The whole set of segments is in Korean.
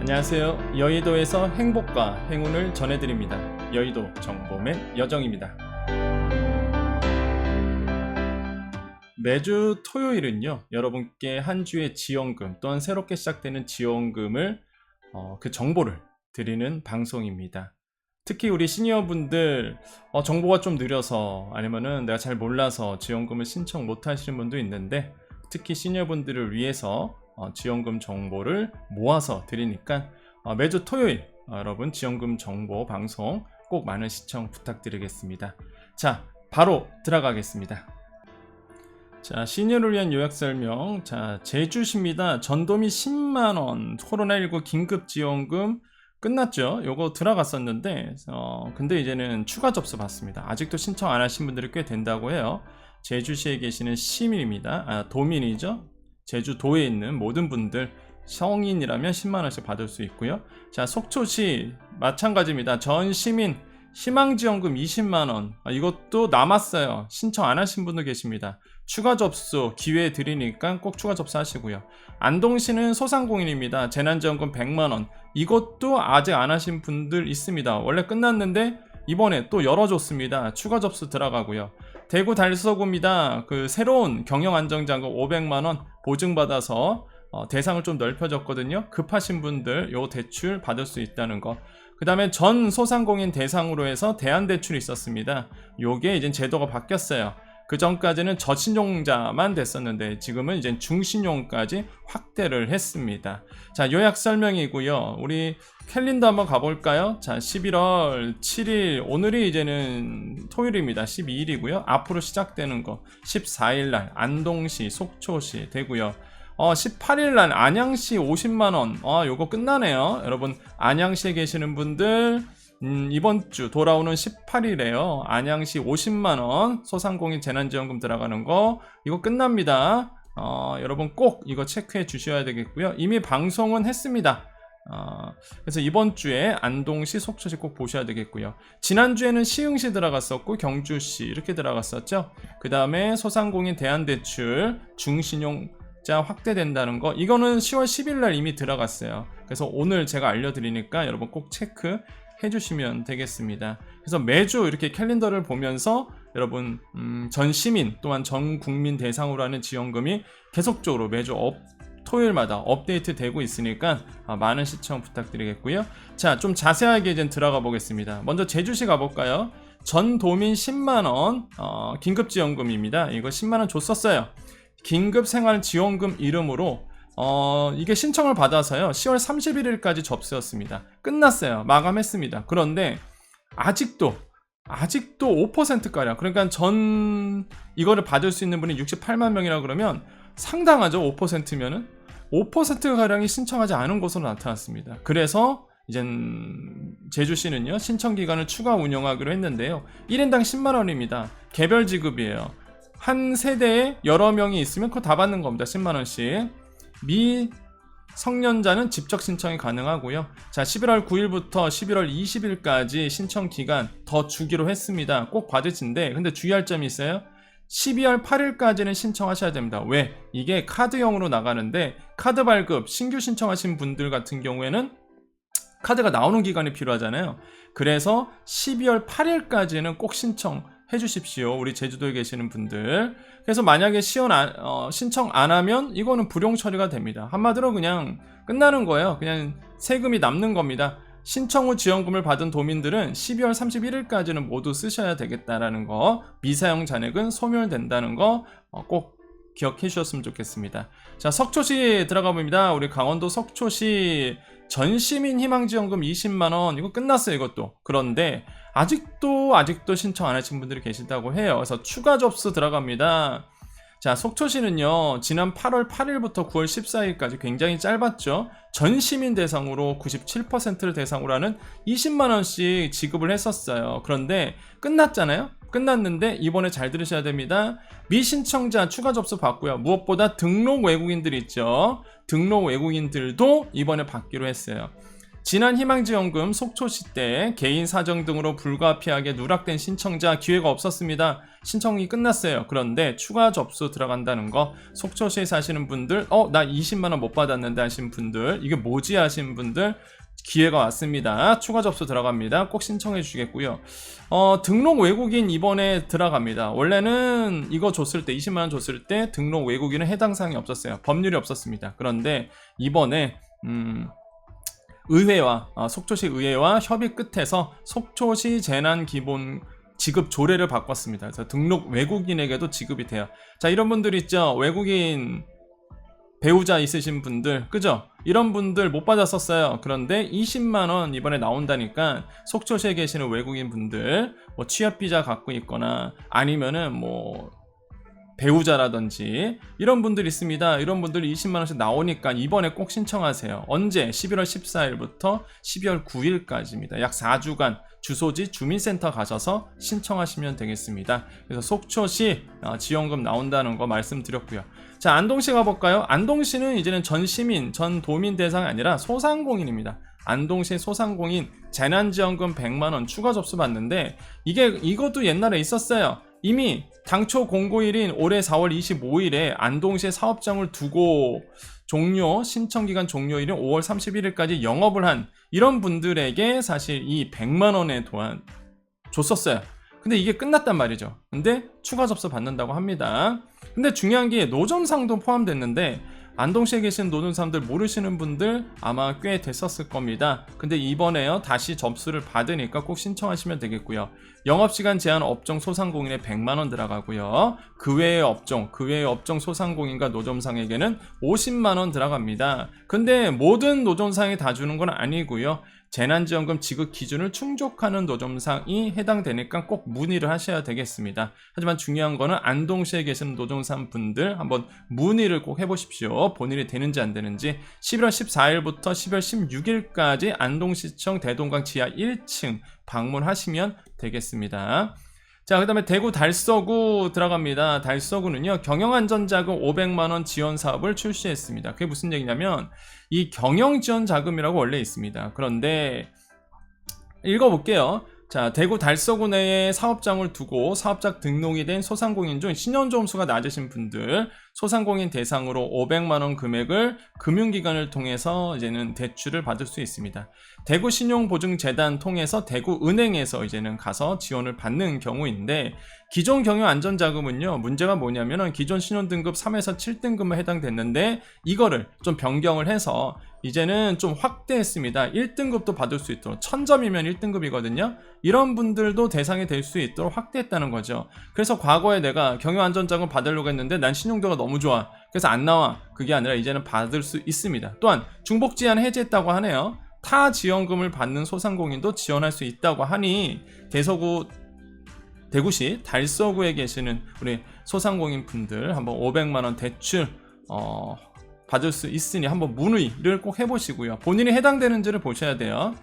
안녕하세요. 여의도에서 행복과 행운을 전해드립니다. 여의도 정보맨 여정입니다. 매주 토요일은요, 여러분께 한 주의 지원금 또는 새롭게 시작되는 지원금을 그 정보를 드리는 방송입니다. 특히 우리 시니어분들 정보가 좀 느려서 아니면은 내가 잘 몰라서 지원금을 신청 못 하시는 분도 있는데, 특히 시니어분들을 위해서 지원금 정보를 모아서 드리니까 매주 토요일 여러분 지원금 정보 방송 꼭 많은 시청 부탁드리겠습니다. 자, 바로 들어가겠습니다. 자, 시니어를 위한 요약 설명. 자, 제주시입니다. 전도미 10만원 코로나19 긴급지원금 끝났죠. 요거 들어갔었는데 근데 이제는 추가 접수 받습니다. 아직도 신청 안 하신 분들이 꽤 된다고 해요. 제주시에 계시는 시민입니다. 도민이죠. 제주도에 있는 모든 분들 성인이라면 10만원씩 받을 수 있고요. 자, 속초시 마찬가지입니다. 전 시민 희망지원금 20만원 이것도 남았어요. 신청 안 하신 분도 계십니다. 추가 접수 기회 드리니까 꼭 추가 접수 하시고요. 안동시는 소상공인입니다. 재난지원금 100만원 이것도 아직 안 하신 분들 있습니다. 원래 끝났는데 이번에 또 열어줬습니다. 추가 접수 들어가고요. 대구 달서구입니다. 그 새로운 경영안정자금 500만원 보증받아서 대상을 좀 넓혀졌거든요. 급하신 분들 요 대출 받을 수 있다는 거. 그 다음에 전 소상공인 대상으로 해서 대안대출이 있었습니다. 요게 이제 제도가 바뀌었어요. 그 전까지는 저신용자만 됐었는데 지금은 이제 중신용까지 확대를 했습니다. 자, 요약 설명이고요. 우리 캘린더 한번 가볼까요? 자, 11월 7일 오늘이 이제는 토요일입니다. 12일이고요. 앞으로 시작되는 거 14일날 안동시, 속초시 되고요. 18일날 안양시 50만원 요거 끝나네요. 여러분 안양시에 계시는 분들 이번 주 돌아오는 18일에요. 안양시 50만원 소상공인 재난지원금 들어가는 거 이거 끝납니다. 여러분 꼭 이거 체크해 주셔야 되겠고요. 이미 방송은 했습니다. 그래서 이번 주에 안동시, 속초시 꼭 보셔야 되겠고요. 지난주에는 시흥시 들어갔었고 경주시 이렇게 들어갔었죠. 그 다음에 소상공인 대안대출 중신용자 확대된다는 거 이거는 10월 10일날 이미 들어갔어요. 그래서 오늘 제가 알려드리니까 여러분 꼭 체크 해주시면 되겠습니다. 그래서 매주 이렇게 캘린더를 보면서 여러분 전 시민 또한 전 국민 대상으로 하는 지원금이 계속적으로 매주 토요일마다 업데이트 되고 있으니까 많은 시청 부탁드리겠고요. 자, 좀 자세하게 이제 들어가 보겠습니다. 먼저 제주시 가볼까요? 전 도민 10만원 긴급지원금입니다. 이거 10만원 줬었어요. 긴급생활지원금 이름으로 이게 신청을 받아서요 10월 31일까지 접수였습니다. 끝났어요. 마감했습니다. 그런데 아직도 5%가량 그러니까 이거를 받을 수 있는 분이 68만 명이라 그러면 상당하죠. 5%면은 5%가량이 신청하지 않은 것으로 나타났습니다. 그래서 이젠 제주시는요 신청기간을 추가 운영하기로 했는데요 1인당 10만원입니다. 개별 지급이에요. 한 세대에 여러 명이 있으면 그거 다 받는 겁니다. 10만원씩. 미성년자는 직접 신청이 가능하고요. 자, 11월 9일부터 11월 20일까지 신청 기간 더 주기로 했습니다. 꼭 받으신데 근데 주의할 점이 있어요. 12월 8일까지는 신청하셔야 됩니다. 왜? 이게 카드형으로 나가는데 카드 발급 신규 신청하신 분들 같은 경우에는 카드가 나오는 기간이 필요하잖아요. 그래서 12월 8일까지는 꼭 신청해 주십시오. 우리 제주도에 계시는 분들. 그래서 만약에 신청 안 하면 이거는 불용 처리가 됩니다. 한마디로 그냥 끝나는 거예요. 그냥 세금이 남는 겁니다. 신청 후 지원금을 받은 도민들은 12월 31일까지는 모두 쓰셔야 되겠다라는 거, 미사용 잔액은 소멸된다는 거 꼭 기억해 주셨으면 좋겠습니다. 자, 속초시 들어가 봅니다. 우리 강원도 속초시 전시민 희망지원금 20만원 이거 끝났어요. 이것도. 그런데 아직도 신청 안 하신 분들이 계시다고 해요. 그래서 추가 접수 들어갑니다. 자, 속초시는요 지난 8월 8일부터 9월 14일까지 굉장히 짧았죠. 전 시민 대상으로 97%를 대상으로 하는 20만원씩 지급을 했었어요. 그런데 끝났잖아요. 끝났는데 이번에 잘 들으셔야 됩니다. 미신청자 추가 접수 받고요. 무엇보다 등록 외국인들 있죠. 등록 외국인들도 이번에 받기로 했어요. 지난 희망지원금 속초시 때 개인 사정 등으로 불가피하게 누락된 신청자 기회가 없었습니다. 신청이 끝났어요. 그런데 추가 접수 들어간다는 거, 속초시에 사시는 분들 나 20만원 못 받았는데 하신 분들, 이게 뭐지 하신 분들 기회가 왔습니다. 추가 접수 들어갑니다. 꼭 신청해 주시겠고요. 등록 외국인 이번에 들어갑니다. 원래는 이거 줬을 때 20만원 줬을 때 등록 외국인은 해당 사항이 없었어요. 법률이 없었습니다. 그런데 이번에 의회와 속초시 의회와 협의 끝에서 속초시 재난기본 지급 조례를 바꿨습니다. 그래서 등록 외국인에게도 지급이 돼요. 자, 이런 분들 있죠. 외국인 배우자 있으신 분들, 그죠? 이런 분들 못 받았었어요. 그런데 20만원 이번에 나온다니까 속초시에 계시는 외국인 분들, 뭐 취업비자 갖고 있거나 아니면은 뭐 배우자라든지 이런 분들 있습니다. 이런 분들 20만원씩 나오니까 이번에 꼭 신청하세요. 언제? 11월 14일부터 12월 9일까지입니다. 약 4주간 주소지 주민센터 가셔서 신청하시면 되겠습니다. 그래서 속초시 지원금 나온다는 거 말씀드렸고요. 자, 안동시 가볼까요? 안동시는 이제는 전 시민, 전 도민 대상이 아니라 소상공인입니다. 안동시 소상공인 재난지원금 100만원 추가 접수 받는데 이것도 옛날에 있었어요. 이미 당초 공고일인 올해 4월 25일에 안동시에 사업장을 두고 신청기간 종료일인 5월 31일까지 영업을 한 이런 분들에게 사실 이 100만원의 도안 줬었어요. 근데 이게 끝났단 말이죠. 근데 추가 접수 받는다고 합니다. 근데 중요한 게 노점상도 포함됐는데 안동시에 계신 노점상들 모르시는 분들 아마 꽤 됐었을 겁니다. 근데 이번에요 다시 접수를 받으니까 꼭 신청하시면 되겠고요. 영업시간 제한 업종 소상공인에 100만원 들어가고요. 그 외의 업종 소상공인과 노점상에게는 50만원 들어갑니다. 근데 모든 노점상이 다 주는 건 아니고요. 재난지원금 지급 기준을 충족하는 노점상이 해당되니까 꼭 문의를 하셔야 되겠습니다. 하지만 중요한 거는 안동시에 계시는 노점상 분들 한번 문의를 꼭 해보십시오. 본인이 되는지 안 되는지. 11월 14일부터 10월 16일까지 안동시청 대동강 지하 1층 방문하시면 되겠습니다. 자, 그 다음에 대구 달서구 들어갑니다. 달서구는요, 경영안전자금 500만원 지원 사업을 출시했습니다. 그게 무슨 얘기냐면, 이 경영지원자금이라고 원래 있습니다. 그런데, 읽어볼게요. 자, 대구 달서구 내에 사업장을 두고 사업장 등록이 된 소상공인 중 신용점수가 낮으신 분들, 소상공인 대상으로 500만원 금액을 금융기관을 통해서 이제는 대출을 받을 수 있습니다. 대구신용보증재단 통해서 대구은행에서 이제는 가서 지원을 받는 경우인데, 기존 경영안전자금은요, 문제가 뭐냐면은 기존 신용등급 3에서 7등급만 해당됐는데 이거를 좀 변경을 해서 이제는 좀 확대했습니다. 1등급도 받을 수 있도록, 1000점이면 1등급이거든요. 이런 분들도 대상이 될 수 있도록 확대했다는 거죠. 그래서 과거에 내가 경영안전자금 받으려고 했는데 난 신용도가 너무 좋아, 그래서 안 나와. 그게 아니라 이제는 받을 수 있습니다. 또한 중복지한 해제했다고 하네요. 타 지원금을 받는 소상공인도 지원할 수 있다고 하니 대구시 달서구에 계시는 우리 소상공인 분들 한번 500만원 대출 받을 수 있으니 한번 문의를 꼭 해보시고요. 본인이 해당되는지를 보셔야 돼요.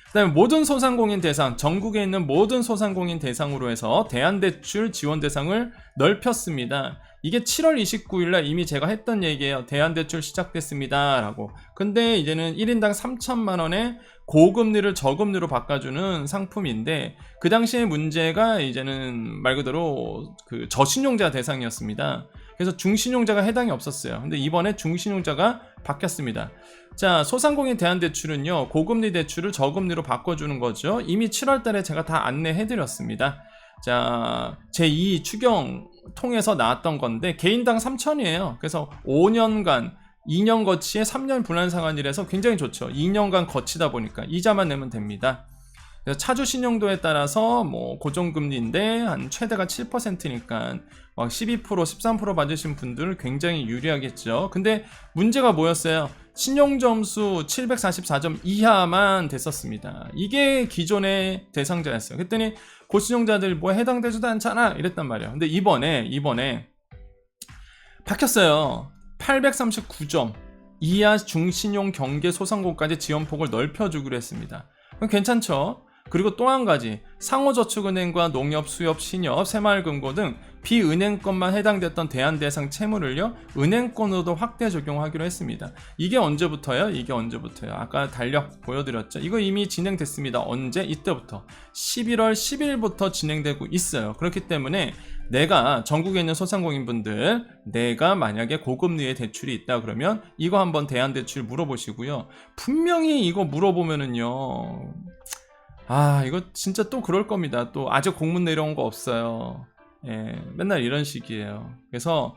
그 다음에 모든 소상공인 대상, 전국에 있는 모든 소상공인 대상으로 해서 대안대출 지원 대상을 넓혔습니다. 이게 7월 29일날 이미 제가 했던 얘기예요. 대안대출 시작됐습니다 라고. 근데 이제는 1인당 3천만원에 고금리를 저금리로 바꿔주는 상품인데, 그 당시의 문제가 이제는 말 그대로 그 저신용자 대상이었습니다. 그래서 중신용자가 해당이 없었어요. 근데 이번에 중신용자가 바뀌었습니다. 자, 소상공인 대안대출은요, 고금리 대출을 저금리로 바꿔주는 거죠. 이미 7월달에 제가 다 안내해드렸습니다. 자, 제2 추경 통해서 나왔던 건데 개인당 3천이에요. 그래서 5년간 2년 거치에 3년 분할상환이라서 굉장히 좋죠. 2년간 거치다 보니까 이자만 내면 됩니다. 그래서 차주 신용도에 따라서 뭐 고정금리인데 한 최대가 7%니까 막 12%, 13% 받으신 분들은 굉장히 유리하겠죠. 근데 문제가 뭐였어요? 신용점수 744점 이하만 됐었습니다. 이게 기존의 대상자였어요. 그랬더니 고신용자들 뭐 해당되지도 않잖아 이랬단 말이에요. 근데 이번에 바뀌었어요. 839점 이하 중신용 경계 소상공까지 지원폭을 넓혀주기로 했습니다. 그럼 괜찮죠? 그리고 또 한 가지, 상호저축은행과 농협, 수협, 신협, 새마을금고 등 비은행권만 해당됐던 대안대상 채무를요 은행권으로도 확대 적용하기로 했습니다. 이게 언제부터요? 아까 달력 보여드렸죠. 이거 이미 진행됐습니다. 언제? 이때부터 11월 10일부터 진행되고 있어요. 그렇기 때문에 내가 전국에 있는 소상공인분들, 내가 만약에 고금리의 대출이 있다 그러면 이거 한번 대안대출 물어보시고요. 분명히 이거 물어보면은요, 이거 진짜 또 그럴 겁니다. 또 아직 공문 내려온 거 없어요. 예, 맨날 이런 식이에요. 그래서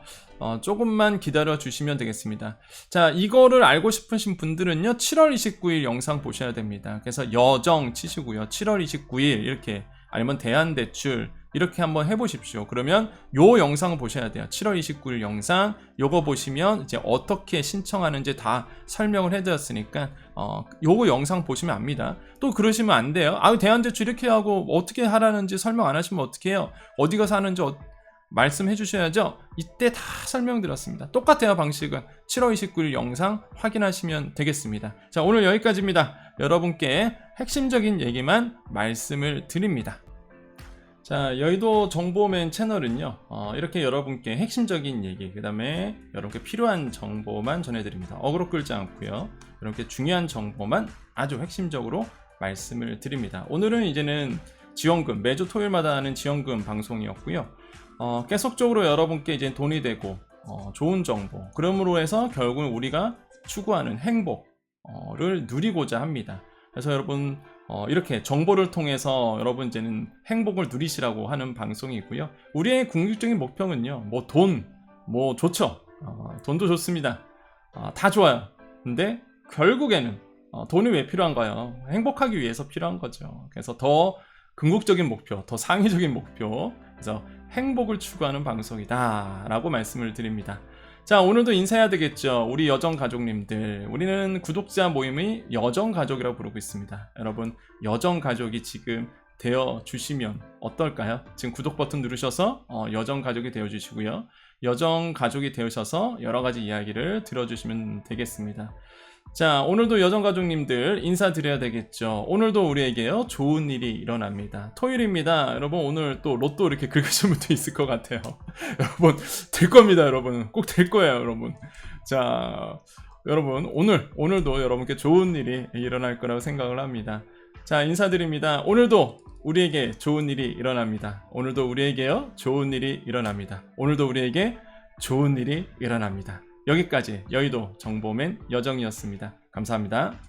조금만 기다려 주시면 되겠습니다. 자, 이거를 알고 싶으신 분들은요 7월 29일 영상 보셔야 됩니다. 그래서 여정 치시고요 7월 29일 이렇게, 아니면 대안대출 이렇게 한번 해보십시오. 그러면 요 영상 보셔야 돼요. 7월 29일 영상, 요거 보시면 이제 어떻게 신청하는지 다 설명을 해드렸으니까 요거 영상 보시면 압니다. 또 그러시면 안 돼요. 대안대출 이렇게 하고 어떻게 하라는지 설명 안 하시면 어떻게 해요? 어디 가서 하는지 말씀해 주셔야죠. 이때 다 설명드렸습니다. 똑같아요. 방식은 7월 29일 영상 확인하시면 되겠습니다. 자, 오늘 여기까지입니다. 여러분께 핵심적인 얘기만 말씀을 드립니다. 자, 여의도 정보맨 채널은요 이렇게 여러분께 핵심적인 얘기, 그 다음에 여러분께 필요한 정보만 전해드립니다. 어그로 끌지 않고요, 여러분께 중요한 정보만 아주 핵심적으로 말씀을 드립니다. 오늘은 이제는 지원금, 매주 토요일마다 하는 지원금 방송이었고요. 계속적으로 여러분께 이제 돈이 되고 좋은 정보, 그러므로 해서 결국은 우리가 추구하는 행복을 누리고자 합니다. 그래서 여러분 이렇게 정보를 통해서 여러분 이제는 행복을 누리시라고 하는 방송이고요. 우리의 궁극적인 목표는요, 돈 좋죠. 돈도 좋습니다. 다 좋아요. 근데 결국에는 돈이 왜 필요한가요? 행복하기 위해서 필요한 거죠. 그래서 더 궁극적인 목표, 더 상위적인 목표, 그래서 행복을 추구하는 방송이다 라고 말씀을 드립니다. 자, 오늘도 인사해야 되겠죠. 우리 여정가족님들, 우리는 구독자 모임의 여정가족이라고 부르고 있습니다. 여러분, 여정가족이 지금 되어 주시면 어떨까요? 지금 구독 버튼 누르셔서 여정가족이 되어 주시고요, 여정가족이 되셔서 여러가지 이야기를 들어주시면 되겠습니다. 자, 오늘도 여정가족님들 인사드려야 되겠죠. 오늘도 우리에게요 좋은 일이 일어납니다. 토요일입니다. 여러분, 오늘 또 로또 이렇게 긁으신 분도 있을 것 같아요. 여러분, 될 겁니다. 여러분, 꼭 될 거예요. 여러분, 자, 여러분, 오늘도 여러분께 좋은 일이 일어날 거라고 생각을 합니다. 자, 인사드립니다. 오늘도 우리에게 좋은 일이 일어납니다. 오늘도 우리에게요 좋은 일이 일어납니다. 오늘도 우리에게 좋은 일이 일어납니다. 여기까지 여의도 정보맨 여정이었습니다. 감사합니다.